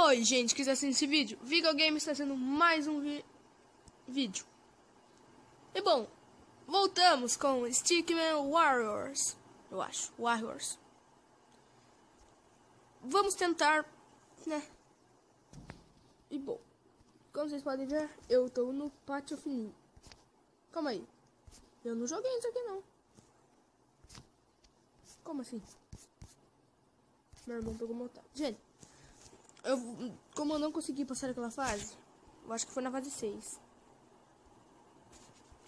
Oi, gente, que está assistindo esse vídeo. Vigal Games está fazendo mais um vídeo. E bom, voltamos com Stickman Warriors. Eu acho, Warriors. Vamos tentar, né? E bom, como vocês podem ver, eu tô no pátio fininho. Calma aí. Eu não joguei isso aqui não. Como assim? Meu irmão pegou meu otário. Gente, como eu não consegui passar aquela fase, eu acho que foi na fase 6.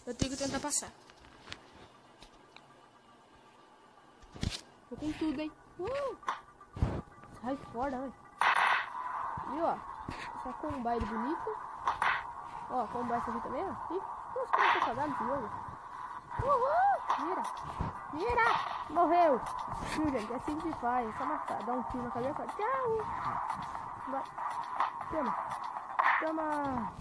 Eu tenho que tentar passar. Tô com tudo, hein? Sai fora, velho. Viu, ó? Essa combine bonita. Ó, combine essa aqui também, ó. Nossa, como eu tô cagado nesse jogo. Mira! Mira! Morreu! Viu, gente? É assim que se faz. É só matar. Dá um tiro na cabeça. Tchau! Vai. Toma! Toma!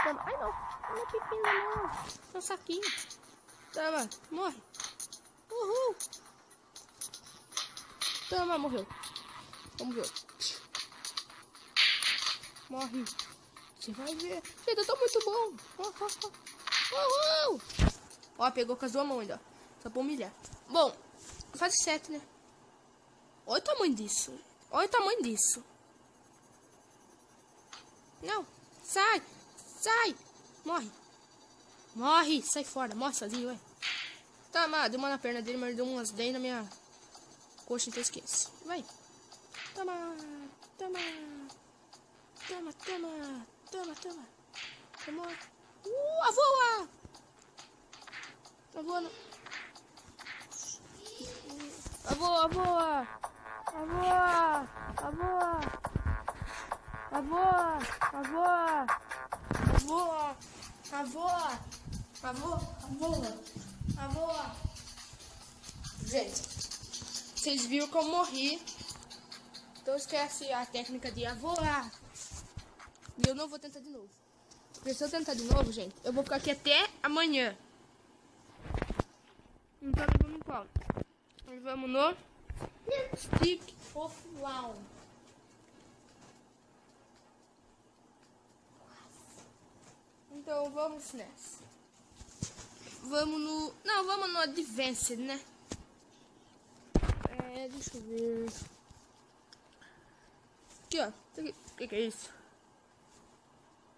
Toma! Ai, não! Não é pepino, não! É um saquinho! Toma! Morre! Uhul! Toma! Morreu! Vamos ver! Morre! Você vai ver! Gente, eu tô muito bom! Uhul! Ó, pegou com as duas mãos ainda, ó. Só pra humilhar. Bom, fase 7, né? Olha o tamanho disso. Olha o tamanho disso. Não. Sai. Sai. Morre. Morre. Sai fora. Morre sozinho, ué. Toma. Deu uma na perna dele, mas deu umas 10 na minha coxa, então esquece. Vai. Toma. Toma. Toma, toma. Toma, toma. Toma. A voa. Tá voando. A voa, a voa. A voa, a voa, a voa, a voa, a voa, a voa, a voa, a voa. Gente, vocês viram que eu morri, então esquece a técnica de voar. E eu não vou tentar de novo. Porque se eu tentar de novo, gente, eu vou ficar aqui até amanhã. Então vamos em qual? Nós vamos no Stick of Lawn. Então vamos nessa. Vamos no... Não, vamos no Advanced, né? Deixa eu ver. Aqui, ó. O que é isso?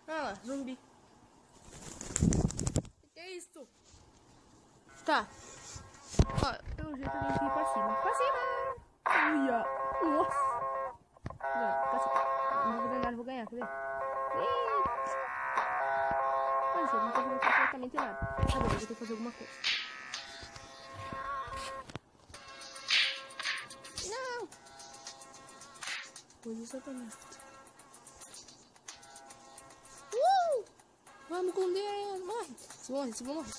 Ah lá, zumbi. O que é isso? Tá. Ó, pelo jeito a gente tem que ir pra cima. Pra cima! Uia! Nossa! Não, pra cima. Não vou ganhar, não vou ganhar, quer ver? Olha só, não tô fazendo completamente nada. Tá bom, eu vou ter que fazer alguma coisa. Não! Coisa exatamente. Vamos com Deus! Morre! Se morre, se vão morrer.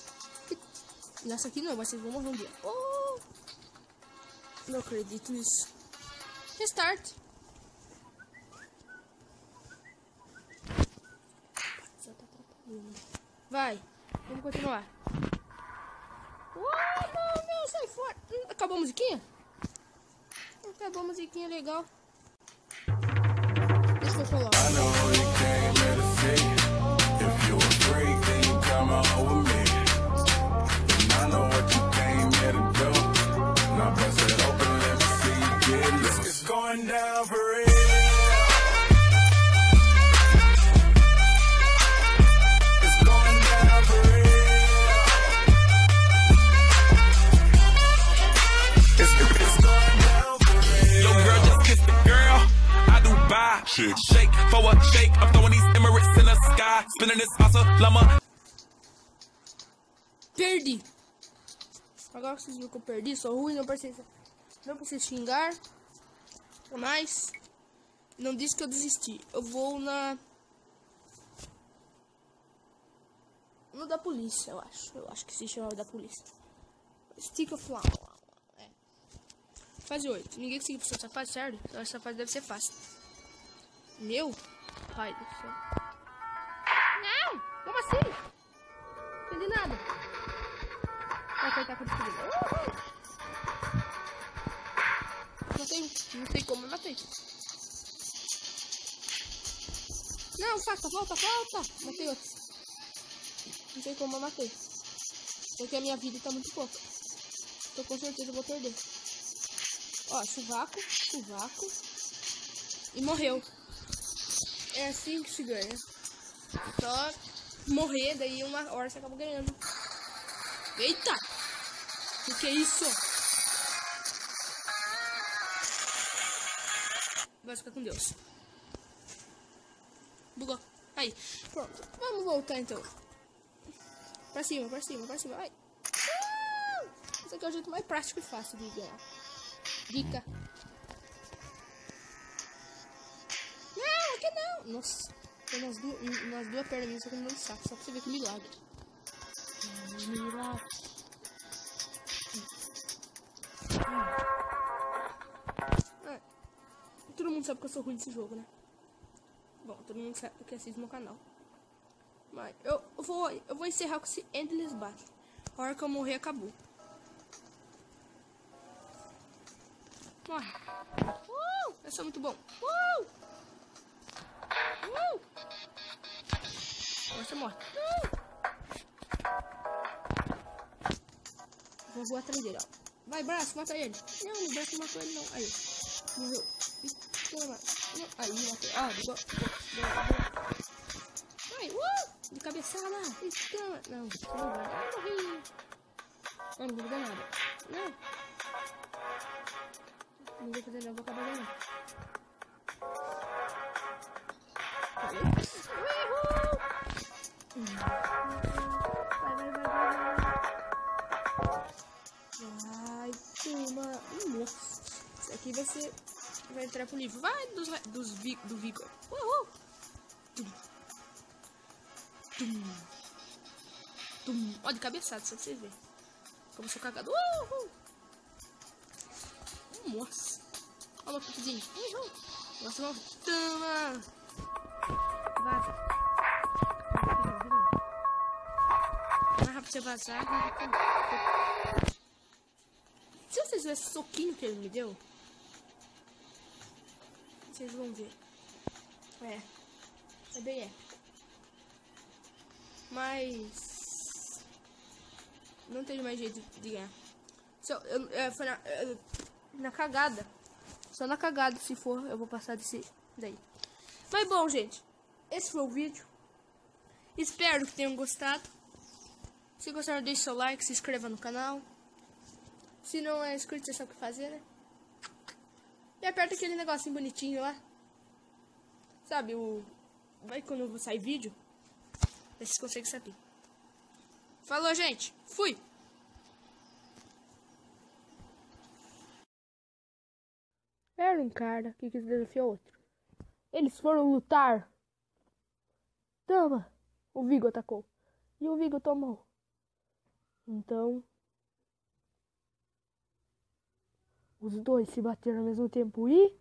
Nessa aqui não, mas vocês vão morrer um dia. Oh! Não acredito nisso. Restart. Vai. Vamos continuar. Oh, não, sai fora. Acabou a musiquinha? Acabou a musiquinha legal. Deixa eu colocar. Going down for real. It's going down for real. It's going down for real. Yo, girl, just kiss the girl. I do buy. Shake for a shake. I'm throwing these Emirates in the sky. Spinning this awesome llama. Perdi. Agora vocês viram que eu perdi. Sou ruim, não precisa xingar. Mas não disse que eu desisti. Eu vou no da polícia, eu acho. Eu acho que se chama da polícia. Stick of Lawn. É. Fase 8. Ninguém conseguiu passar essa fase, sério? Essa fase deve ser fácil. Meu pai do céu. Não! Como assim? Não entendi nada. Vai cortar com o Não sei como eu matei. Não, faca, volta. Matei outro. Não sei como eu matei. Porque a minha vida tá muito pouca. Então com certeza eu vou perder. Ó, chuvaco. E morreu. É assim que se ganha. Só morrer, daí uma hora você acaba ganhando. Eita! O que é isso? Vai ficar com Deus. Bugou. Aí, pronto. Vamos voltar então. Pra cima. Vai. Esse aqui é o jeito mais prático e fácil de ganhar. Dica. Não, aqui não. Nossa. Tem umas duas pernas minhas com no saco. Só pra você ver que milagre. Milagre. Todo mundo sabe que eu sou ruim nesse jogo, né? Bom, todo mundo sabe que assiste meu canal. Mas eu vou encerrar com esse Endless Battle. A hora que eu morrer, acabou. Morre. Eu sou muito bom. Agora você morre. Vou voar atrás dele, ó. Vai, braço, mata ele. Não, o braço não matou ele, não. Aí, morreu. Toma. Aí, matei. Ó, boa. Vai, de cabeçada. Toma. Não, você não vai. Morri. Não vou fazer nada. Não vou fazer nada, vou acabar ganhando. Vai, toma. Nossa. Isso aqui vai entrar pro livro. Vai do Vigor. Ó, de cabeçada, só pra vocês verem. Como eu sou cagado. Nossa. Ó, meu pupidinho. Nossa, vamos. Toma. Vaza. Mais rápido você vazar. Se vocês verem esse soquinho que ele me deu, vocês vão ver. É bem épico. Mas não tem mais jeito de ganhar. Foi na cagada. Só na cagada, se for, eu vou passar desse daí. Mas bom, gente, esse foi o vídeo. Espero que tenham gostado. Se gostaram, deixe seu like, se inscreva no canal. Se não é inscrito, você sabe o que fazer, né? E aperta aquele negocinho bonitinho lá. Sabe, vai quando eu vou sair vídeo. Vocês conseguem saber. Falou, gente. Fui. Era um cara que quis desafiar outro. Eles foram lutar. Toma. O Vigor atacou. E o Vigor tomou. Então os dois se bateram ao mesmo tempo e